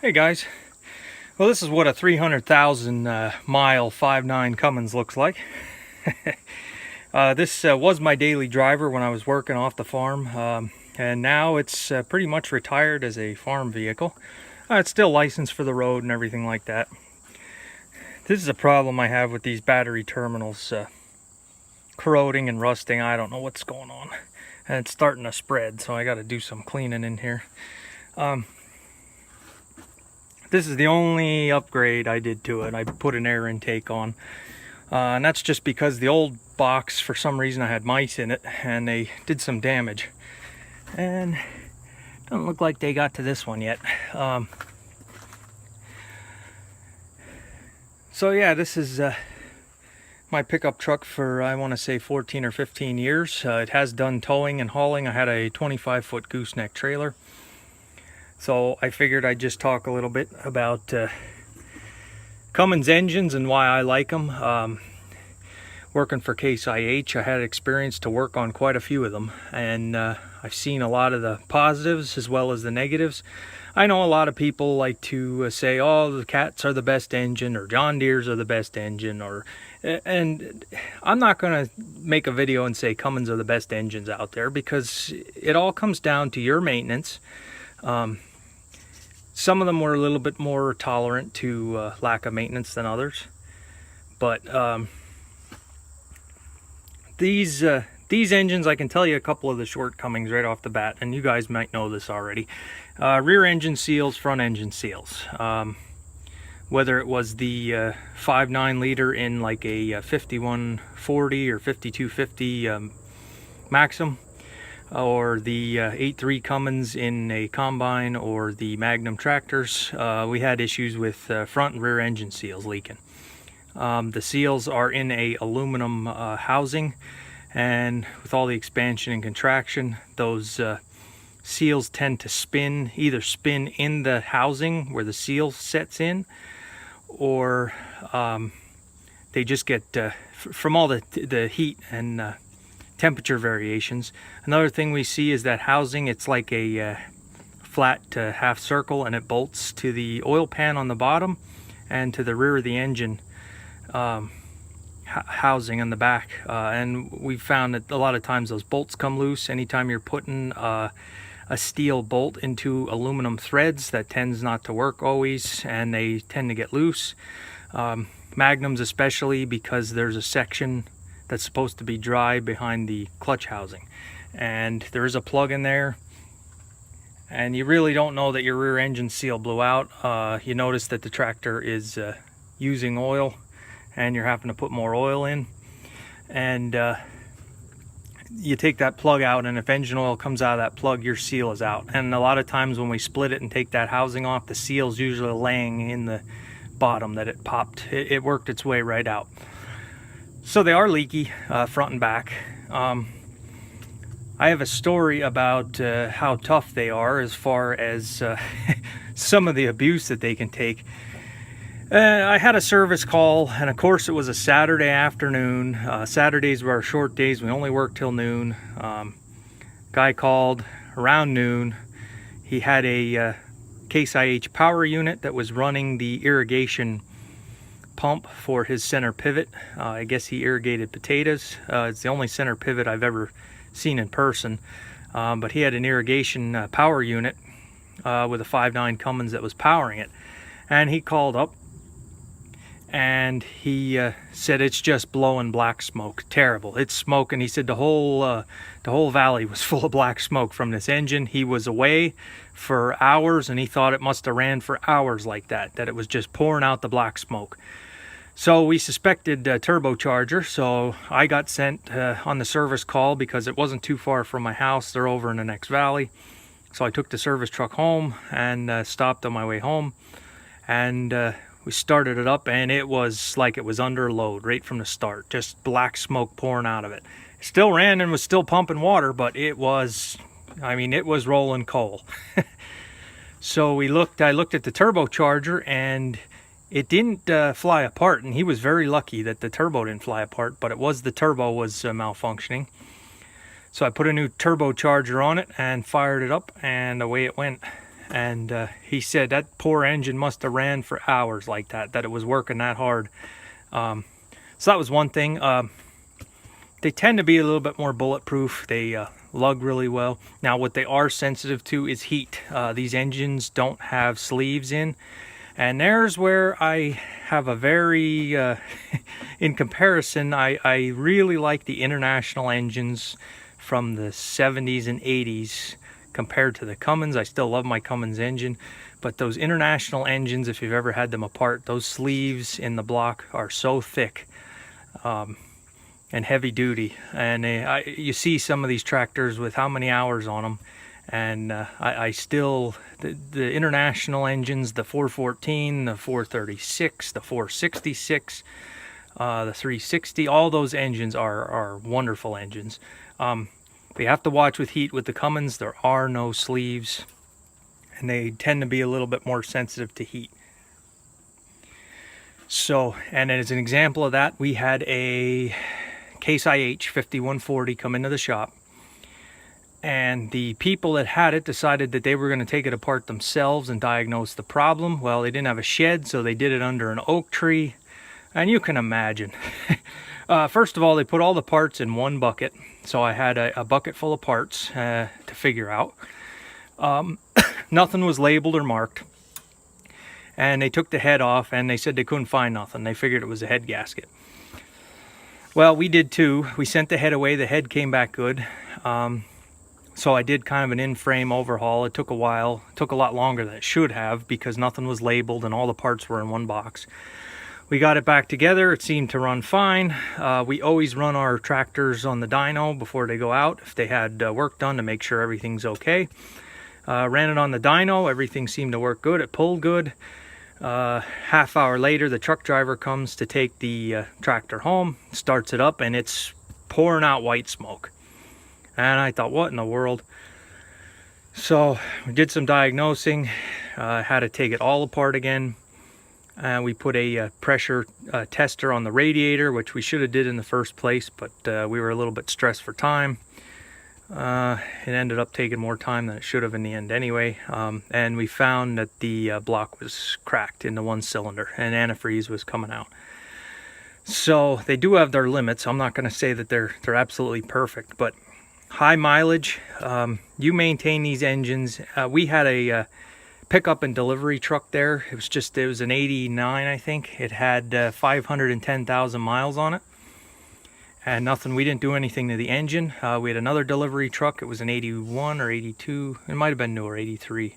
Hey guys, well this is what a 300,000 mile 5.9 Cummins looks like. This was my daily driver when I was working off the farm, and now it's pretty much retired as a farm vehicle. It's still licensed for the road and everything like that. This is a problem I have with these battery terminals corroding and rusting. I don't know what's going on, and it's starting to spread, so I got to do some cleaning in here. This is the only upgrade I did to it. I put an air intake on, and that's just because the old box, for some reason, I had mice in it and they did some damage, and doesn't look like they got to this one yet. So yeah, this is my pickup truck for, I want to say, 14 or 15 years. It has done towing and hauling. I had a 25-foot gooseneck trailer. So I figured I'd just talk a little bit about Cummins engines and why I like them. Working for Case IH, I had experience to work on quite a few of them, and I've seen a lot of the positives as well as the negatives. I know a lot of people like to say, oh, the Cats are the best engine, or John Deere's are the best engine, and I'm not going to make a video and say Cummins are the best engines out there, because it all comes down to your maintenance. Some of them were a little bit more tolerant to lack of maintenance than others, but these engines, I can tell you a couple of the shortcomings right off the bat, and you guys might know this already. Rear engine seals, front engine seals. Whether it was the 5.9 liter in like a 5140 or 5250 Maxim, or the 8.3 Cummins in a combine, or the Magnum tractors, we had issues with front and rear engine seals leaking. The seals are in a aluminum housing, and with all the expansion and contraction, those seals tend to spin, either spin in the housing where the seal sets in, or they just get, from all the heat and temperature variations. Another thing we see is that housing, it's like a flat half circle, and it bolts to the oil pan on the bottom and to the rear of the engine housing on the back, and we've found that a lot of times those bolts come loose. Anytime you're putting a steel bolt into aluminum threads, that tends not to work always, and they tend to get loose. Magnums especially, because there's a section that's supposed to be dry behind the clutch housing, and there is a plug in there, and you really don't know that your rear engine seal blew out. You notice that the tractor is using oil, and you're having to put more oil in, and you take that plug out, and if engine oil comes out of that plug, your seal is out. And a lot of times when we split it and take that housing off, the seal's usually laying in the bottom that it popped. It worked its way right out. So they are leaky, front and back. I have a story about how tough they are as far as some of the abuse that they can take. I had a service call, and of course it was a Saturday afternoon. Saturdays were our short days. We only worked till noon. Guy called around noon. He had a Case IH power unit that was running the irrigation pump for his center pivot. I guess he irrigated potatoes. It's the only center pivot I've ever seen in person, but he had an irrigation power unit with a 5.9 Cummins that was powering it, and he called up and he said it's just blowing black smoke. Terrible, it's smoking. He said the whole valley was full of black smoke from this engine. He was away for hours, and he thought it must have ran for hours like that it was just pouring out the black smoke. So we suspected turbocharger, so I got sent on the service call because it wasn't too far from my house. They're over in the next valley. So I took the service truck home and stopped on my way home, and we started it up, and it was like it was under load right from the start. Just black smoke pouring out of it. It still ran and was still pumping water, but it was, I mean, it was rolling coal. So I looked at the turbocharger, and it didn't fly apart, and he was very lucky that the turbo didn't fly apart, but it was the turbo was malfunctioning. So I put a new turbocharger on it and fired it up, and away it went. and he said that poor engine must have ran for hours like that it was working that hard. So that was one thing. They tend to be a little bit more bulletproof. They lug really well. Now what they are sensitive to is heat. These engines don't have sleeves in, and there's where I have a very in comparison, I really like the international engines from the 70s and 80s compared to the Cummins. I still love my Cummins engine, but those international engines, if you've ever had them apart, those sleeves in the block are so thick and heavy duty, and you see some of these tractors with how many hours on them, and I still, the international engines, the 414, the 436, the 466, the 360, all those engines are wonderful engines. They have to watch with heat with the Cummins. There are no sleeves, and they tend to be a little bit more sensitive to heat. So, and as an example of that, we had a Case IH 5140 come into the shop, and the people that had it decided that they were going to take it apart themselves and diagnose the problem. Well, they didn't have a shed, so they did it under an oak tree, and you can imagine. First of all, they put all the parts in one bucket, so I had a bucket full of parts to figure out. Nothing was labeled or marked, and they took the head off, and they said they couldn't find nothing. They figured it was a head gasket. Well, we did too. We sent the head away. The head came back good. So I did kind of an in-frame overhaul. It took a while. It took a lot longer than it should have because nothing was labeled and all the parts were in one box. We got it back together. It seemed to run fine. We always run our tractors on the dyno before they go out if they had work done to make sure everything's okay. Ran it on the dyno. Everything seemed to work good. It pulled good. Half hour later, the truck driver comes to take the tractor home, starts it up, and it's pouring out white smoke. And I thought, what in the world? So we did some diagnosing, had to take it all apart again. We put a pressure tester on the radiator, which we should have did in the first place, but we were a little bit stressed for time. It ended up taking more time than it should have in the end anyway, and we found that the block was cracked in the one cylinder and antifreeze was coming out. So they do have their limits. I'm not going to say that they're absolutely perfect, but high mileage, you maintain these engines. We had a pickup and delivery truck there. It was an 89, I think. It had 510,000 miles on it. And nothing, we didn't do anything to the engine. We had another delivery truck. It was an 81 or 82. It might have been newer, 83.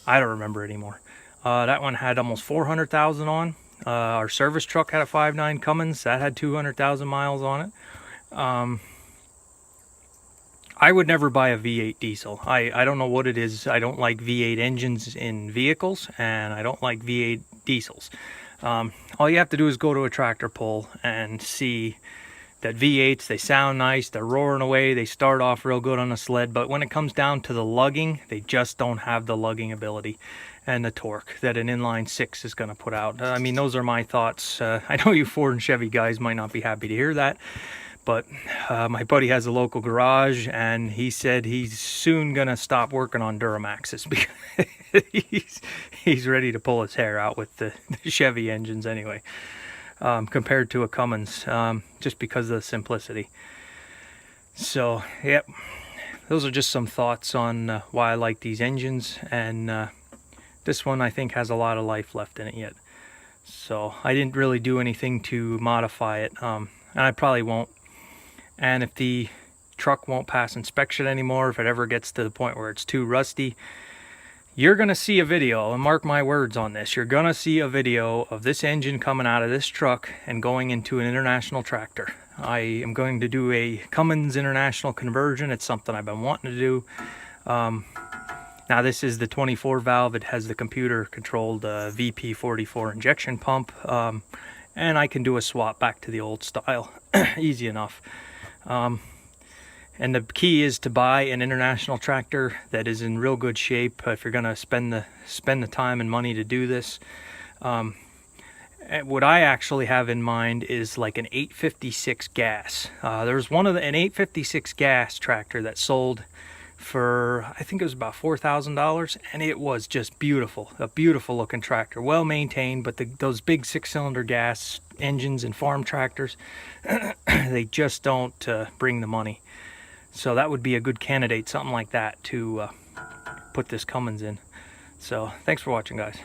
I don't remember anymore. That one had almost 400,000 on. Our service truck had a 5.9 Cummins. That had 200,000 miles on it. I would never buy a V8 diesel. I don't know what it is. I don't like V8 engines in vehicles, and I don't like V8 diesels. All you have to do is go to a tractor pull and see that V8s, they sound nice, they're roaring away, they start off real good on a sled, but when it comes down to the lugging, they just don't have the lugging ability and the torque that an inline six is going to put out. I mean, those are my thoughts. I know you Ford and Chevy guys might not be happy to hear that, but my buddy has a local garage, and he said he's soon going to stop working on Duramaxes because he's ready to pull his hair out with the Chevy engines anyway. Compared to a Cummins, just because of the simplicity. So, yep, those are just some thoughts on why I like these engines, and this one I think has a lot of life left in it yet. So I didn't really do anything to modify it, and I probably won't. And if the truck won't pass inspection anymore, if it ever gets to the point where it's too rusty, you're going to see a video, and mark my words on this, you're going to see a video of this engine coming out of this truck and going into an international tractor. I am going to do a Cummins International Conversion. It's something I've been wanting to do. Now this is the 24 valve. It has the computer controlled VP44 injection pump, and I can do a swap back to the old style. Easy enough. And the key is to buy an international tractor that is in real good shape if you're going to spend the time and money to do this. What I actually have in mind is like an 856 gas. There's an 856 gas tractor that sold for, I think it was about $4,000, and it was just beautiful, a beautiful looking tractor, well maintained. But those big 6-cylinder gas engines and farm tractors, they just don't bring the money. So that would be a good candidate, something like that, to put this Cummins in. So thanks for watching, guys.